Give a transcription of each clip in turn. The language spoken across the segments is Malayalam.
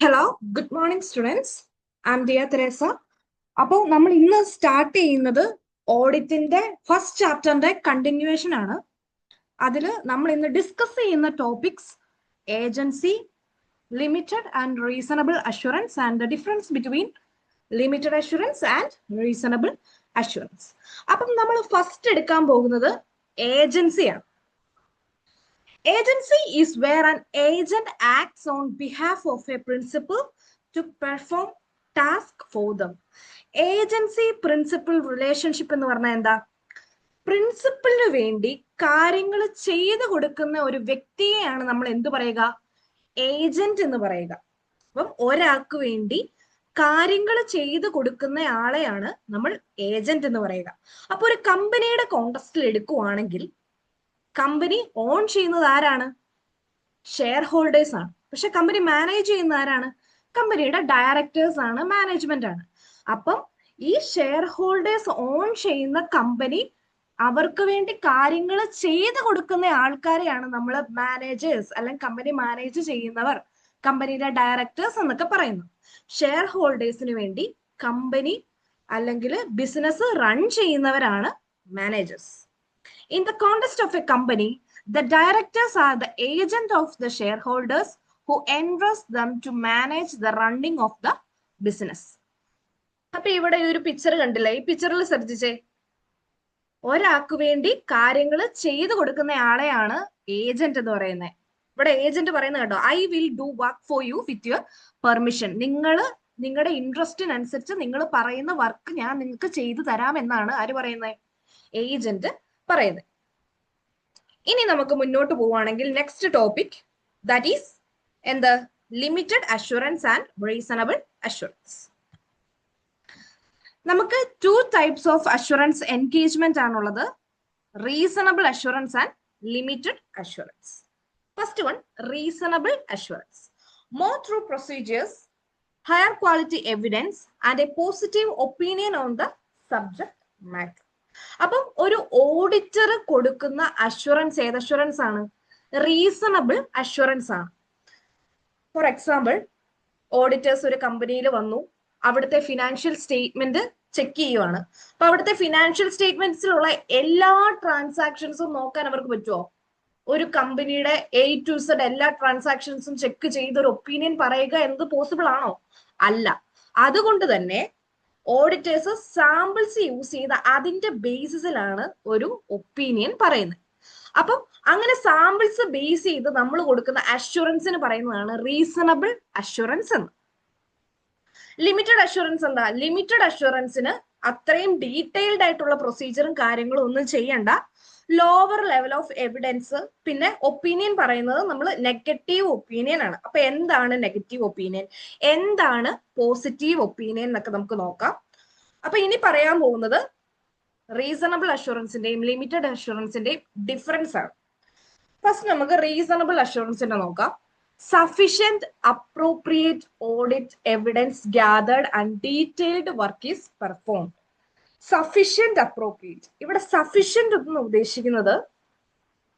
Hello, good morning students. I am Diya Theresa. അപ്പോൾ നമ്മൾ ഇന്ന് സ്റ്റാർട്ട് ചെയ്യുന്നത് ഓഡിറ്റിന്റെ ഫസ്റ്റ് ചാപ്റ്ററിന്റെ കണ്ടിന്യൂവേഷൻ ആണ്. അതിൽ നമ്മൾ ഇന്ന് ഡിസ്കസ് ചെയ്യുന്ന topics agency, limited and reasonable assurance and the difference between limited assurance and reasonable assurance. അപ്പം നമ്മൾ ഫസ്റ്റ് എടുക്കാൻ പോകുന്നത് ഏജൻസിയാണ്. Agency is where an agent acts on behalf of a principal to perform task for them. Agency principal relationship എന്ന് പറഞ്ഞാൽ എന്താ? പ്രിൻസിപ്പലിന് വേണ്ടി കാര്യങ്ങൾ ചെയ്തു കൊടുക്കുന്ന ഒരു വ്യക്തിയെയാണ് നമ്മൾ എന്ത് പറയുക? ഏജന്റ് എന്ന് പറയുക. അപ്പം ഒരാൾക്ക് വേണ്ടി കാര്യങ്ങൾ ചെയ്തു കൊടുക്കുന്ന ആളെയാണ് നമ്മൾ ഏജന്റ് എന്ന് പറയുക. അപ്പൊ ഒരു കമ്പനിയുടെ കോണ്ടക്സ്റ്റിൽ എടുക്കുവാണെങ്കിൽ കമ്പനി ഓൺ ചെയ്യുന്നത് ആരാണ്? ഷെയർ ഹോൾഡേഴ്സ് ആണ്. പക്ഷെ കമ്പനി മാനേജ് ചെയ്യുന്ന ആരാണ്? കമ്പനിയുടെ ഡയറക്ടേഴ്സ് ആണ്, മാനേജ്മെന്റ് ആണ്. അപ്പം ഈ ഷെയർ ഹോൾഡേഴ്സ് ഓൺ ചെയ്യുന്ന കമ്പനി അവർക്ക് വേണ്ടി കാര്യങ്ങൾ ചെയ്തു കൊടുക്കുന്ന ആൾക്കാരെയാണ് നമ്മൾ മാനേജേഴ്സ് അല്ലെങ്കിൽ കമ്പനി മാനേജ് ചെയ്യുന്നവർ, കമ്പനിയുടെ ഡയറക്ടേഴ്സ് എന്നൊക്കെ പറയുന്നു. ഷെയർ ഹോൾഡേഴ്സിന് വേണ്ടി കമ്പനി അല്ലെങ്കിൽ ബിസിനസ് റൺ ചെയ്യുന്നവരാണ് managers. In the context of a company, the directors are the agent of the shareholders who entrust them to manage the running of the business. അപ്പൊ ഇവിടെ ഒരു പിക്ചർ കണ്ടില്ലേ? ഈ പിക്ചറിൽ ശ്രദ്ധിച്ചേ, ഒരാൾക്ക് വേണ്ടി കാര്യങ്ങൾ ചെയ്തു കൊടുക്കുന്ന ആളെയാണ് ഏജന്റ് എന്ന് പറയുന്നത്. ഇവിടെ ഏജന്റ് പറയുന്നത് കേട്ടോ, I will do work for you with your permission. നിങ്ങളുടെ ഇൻട്രസ്റ്റിനനുസരിച്ച് നിങ്ങൾ പറയുന്ന വർക്ക് ഞാൻ നിങ്ങൾക്ക് ചെയ്തു തരാം എന്നാണ് ആര് പറയുന്നത്? ഏജന്റ് പറയുന്നത്. ഇനി നമുക്ക് മുന്നോട്ട് പോവുകയാണെങ്കിൽ നെക്സ്റ്റ് ടോപ്പിക് ദാറ്റ് ഈസ് എന്ത്? Limited assurance and reasonable assurance. നമുക്ക് 2 ടൈപ്സ് ഓഫ് അഷുറൻസ് എൻഗേജ്മെന്റ് ആണുള്ളത്: reasonable assurance and limited assurance. First one, reasonable assurance. More through procedures, higher quality evidence and A positive opinion on the subject matter. അപ്പം ഒരു ഓഡിറ്റർ കൊടുക്കുന്ന അഷുറൻസ് ഏത് അഷുറൻസ് ആണ്? റീസണബിൾ അഷുറൻസ് ആണ്. ഫോർ എക്സാമ്പിൾ, ഓഡിറ്റേഴ്സ് ഒരു കമ്പനിയിൽ വന്നു, അവിടുത്തെ ഫിനാൻഷ്യൽ സ്റ്റേറ്റ്മെന്റ് ചെക്ക് ചെയ്യുവാണ്. അപ്പൊ അവിടുത്തെ ഫിനാൻഷ്യൽ സ്റ്റേറ്റ്മെന്റ്സിലുള്ള എല്ലാ ട്രാൻസാക്ഷൻസും നോക്കാൻ അവർക്ക് പറ്റുമോ? ഒരു കമ്പനിയുടെ A to Z എല്ലാ ട്രാൻസാക്ഷൻസും ചെക്ക് ചെയ്ത് ഒരു ഒപ്പീനിയൻ പറയുക എന്നത് പോസിബിൾ ആണോ? അല്ല. അതുകൊണ്ട് തന്നെ ഓഡിറ്റേഴ്സ് സാമ്പിൾസ് യൂസ് ചെയ്ത് അതിന്റെ ബേസിസിലാണ് ഒരു ഒപ്പീനിയൻ പറയുന്നത്. അപ്പം അങ്ങനെ സാമ്പിൾസ് ബേസ് ചെയ്ത് നമ്മൾ കൊടുക്കുന്ന അഷുറൻസിന് പറയുന്നതാണ് റീസണബിൾ അഷുറൻസ് എന്ന്. ലിമിറ്റഡ് അഷുറൻസ് എന്താ? ലിമിറ്റഡ് അഷുറൻസിന് അത്രയും ഡീറ്റെയിൽഡ് ആയിട്ടുള്ള പ്രൊസീജിയറും കാര്യങ്ങളും ഒന്നും ചെയ്യണ്ട. ലോവർ ലെവൽ ഓഫ് എവിഡൻസ്, പിന്നെ ഒപ്പീനിയൻ പറയുന്നത് നമ്മൾ നെഗറ്റീവ് ഒപ്പീനിയൻ ആണ്. അപ്പൊ എന്താണ് നെഗറ്റീവ് ഒപ്പീനിയൻ, എന്താണ് പോസിറ്റീവ് ഒപ്പീനിയൻ എന്നൊക്കെ നമുക്ക് നോക്കാം. അപ്പൊ ഇനി പറയാൻ പോകുന്നത് റീസണബിൾ അഷുറൻസിന്റെയും ലിമിറ്റഡ് അഷുറൻസിന്റെയും ഡിഫറൻസ് ആണ്. ഫസ്റ്റ് നമുക്ക് റീസണബിൾ അഷുറൻസിന്റെ നോക്കാം. Sufficient appropriate audit evidence gathered and detailed work is performed. Sufficient appropriate, ഇവിടെ സഫിഷ്യന്റ് എന്ന് ഉദ്ദേശിക്കുന്നത്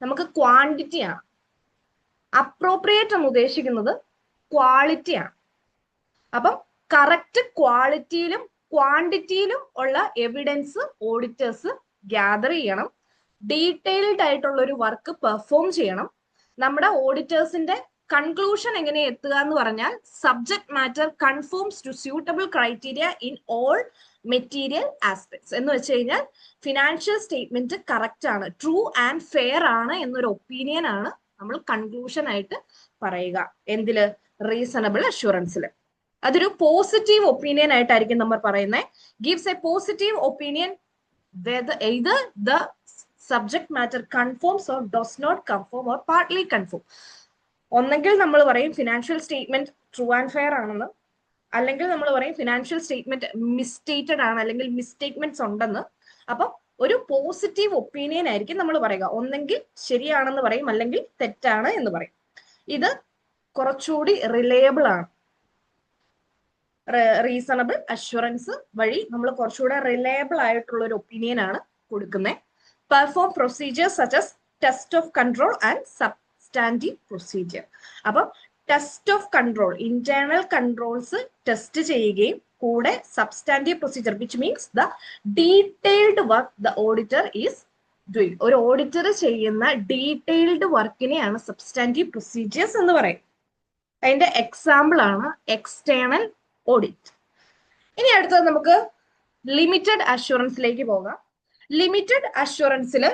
നമുക്ക് ക്വാണ്ടിറ്റി ആണ്. അപ്രോപ്രിയേറ്റ് എന്ന് ഉദ്ദേശിക്കുന്നത് ക്വാളിറ്റി ആണ്. അപ്പം കറക്റ്റ് ക്വാളിറ്റിയിലും ക്വാണ്ടിറ്റിയിലും ഉള്ള എവിഡൻസ് ഓഡിറ്റേഴ്സ് ഗ്യാദർ ചെയ്യണം. ഡീറ്റെയിൽഡ് ആയിട്ടുള്ള ഒരു വർക്ക് പെർഫോം ചെയ്യണം. നമ്മുടെ ഓഡിറ്റേഴ്സിന്റെ കൺക്ലൂഷൻ എങ്ങനെ എത്തുക എന്ന് പറഞ്ഞാൽ, subject matter conforms to suitable criteria in all material aspects. എന്ന് വെച്ച് കഴിഞ്ഞാൽ ഫിനാൻഷ്യൽ സ്റ്റേറ്റ്മെന്റ് കറക്റ്റ് ആണ്, ട്രൂ ആൻഡ് ഫെയർ ആണ് എന്നൊരു ഒപ്പീനിയൻ ആണ് നമ്മൾ കൺക്ലൂഷൻ ആയിട്ട് പറയുക. എന്തില്? റീസണബിൾ അഷുറൻസിൽ. അതൊരു പോസിറ്റീവ് ഒപ്പീനിയൻ ആയിട്ടായിരിക്കും നമ്മൾ പറയുന്നത്. Gives a positive opinion either the subject matter conforms or does not conform or partly conform. ഒന്നെങ്കിൽ നമ്മൾ പറയും financial statement true and fair ആണെന്ന്, അല്ലെങ്കിൽ നമ്മൾ പറയും ഫിനാൻഷ്യൽ സ്റ്റേറ്റ്മെന്റ് മിസ്റ്റേറ്റഡ് ആണ്, അല്ലെങ്കിൽ മിസ്റ്റേറ്റ്മെന്റ്സ് ഉണ്ടെന്ന്. അപ്പം ഒരു പോസിറ്റീവ് ഒപ്പീനിയൻ ആയിരിക്കും നമ്മൾ പറയുക. ഒന്നെങ്കിൽ ശരിയാണെന്ന് പറയും, അല്ലെങ്കിൽ തെറ്റാണ് എന്ന് പറയും. ഇത് കുറച്ചുകൂടി റിലയബിൾ ആണ്. റീസണബിൾ അഷുറൻസ് വഴി നമ്മൾ കുറച്ചുകൂടെ റിലയബിൾ ആയിട്ടുള്ള ഒരു ഒപ്പീനിയൻ ആണ് കൊടുക്കുന്നത്. Perform procedures such as test of control and substantive procedure. അപ്പം test of control, internal controls test ചെയ്യുകയും കൂടെ substantive procedure which means the detailed work the auditor is doing. ഒരു ഓഡിറ്റർ ചെയ്യുന്ന ഡീറ്റെയിൽഡ് വർക്കിനെയാണ് സബ്സ്റ്റാൻറ്റീവ് പ്രൊസീജിയേഴ്സ് എന്ന് പറയും. അതിന്റെ എക്സാമ്പിൾ ആണ് എക്സ്റ്റേണൽ ഓഡിറ്റ്. ഇനി അടുത്തത് നമുക്ക് ലിമിറ്റഡ് അഷ്വറൻസിലേക്ക് പോകാം. ലിമിറ്റഡ് അഷ്വറൻസിൽ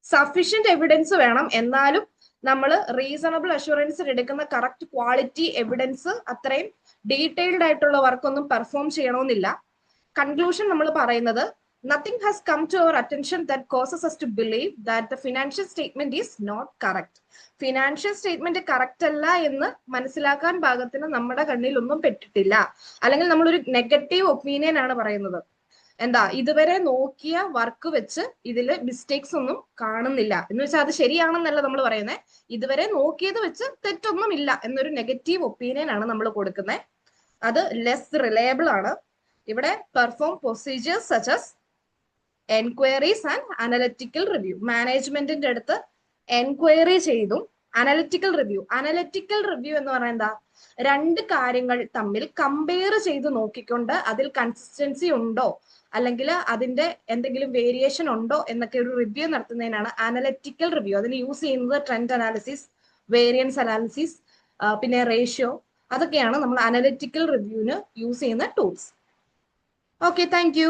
സഫീഷ്യന്റ് എവിഡൻസ് വേണം, എന്നാലും നമ്മൾ റീസണബിൾ അഷ്വറൻസിൽ എടുക്കുന്ന കറക്റ്റ് ക്വാളിറ്റി എവിഡൻസ് അത്രയും ഡീറ്റെയിൽഡ് ആയിട്ടുള്ള വർക്കൊന്നും പെർഫോം ചെയ്യണമെന്നില്ല. കൺക്ലൂഷൻ നമ്മൾ പറയുന്നത് nothing has come to our attention that causes us to believe that the financial statement is not correct. Financial statement correct അല്ല എന്ന് മനസ്സിലാക്കാൻ പാകത്തിന് നമ്മുടെ കണ്ണിൽ ഒന്നും പെട്ടിട്ടില്ല, അല്ലെങ്കിൽ നമ്മളൊരു നെഗറ്റീവ് ഒപ്പീനിയൻ ആണ് പറയുന്നത്. എന്താ, ഇതുവരെ നോക്കിയ വർക്ക് വെച്ച് ഇതിൽ മിസ്റ്റേക്സ് ഒന്നും കാണുന്നില്ല എന്ന് വെച്ചാൽ അത് ശരിയാണെന്നല്ല നമ്മൾ പറയുന്നത്. ഇതുവരെ നോക്കിയത് വെച്ച് തെറ്റൊന്നും ഇല്ല എന്നൊരു നെഗറ്റീവ് ഒപ്പീനിയൻ ആണ് നമ്മൾ കൊടുക്കുന്നത്. അത് ലെസ് റിലയബിൾ ആണ്. ഇവിടെ perform procedures such as enquiries and analytical review. മാനേജ്മെന്റിന്റെ അടുത്ത് എൻക്വയറി ചെയ്തും അനലിറ്റിക്കൽ റിവ്യൂ എന്ന് പറയുന്നത് എന്താ, രണ്ട് കാര്യങ്ങൾ തമ്മിൽ കമ്പയർ ചെയ്ത് നോക്കിക്കൊണ്ട് അതിൽ കൺസിസ്റ്റൻസി ഉണ്ടോ അല്ലെങ്കിൽ അതിന്റെ എന്തെങ്കിലും വേരിയേഷൻ ഉണ്ടോ എന്നൊക്കെ ഒരു റിവ്യൂ നടത്തുന്നതിനാണ് അനലിറ്റിക്കൽ റിവ്യൂ. അതിന് യൂസ് ചെയ്യുന്നത് ട്രെൻഡ് അനാലിസിസ്, വേരിയൻസ് അനാലിസിസ്, പിന്നെ റേഷ്യോ, അതൊക്കെയാണ് നമ്മൾ അനലിറ്റിക്കൽ റിവ്യൂവിന് യൂസ് ചെയ്യുന്ന ടൂൾസ്. Okay, thank you.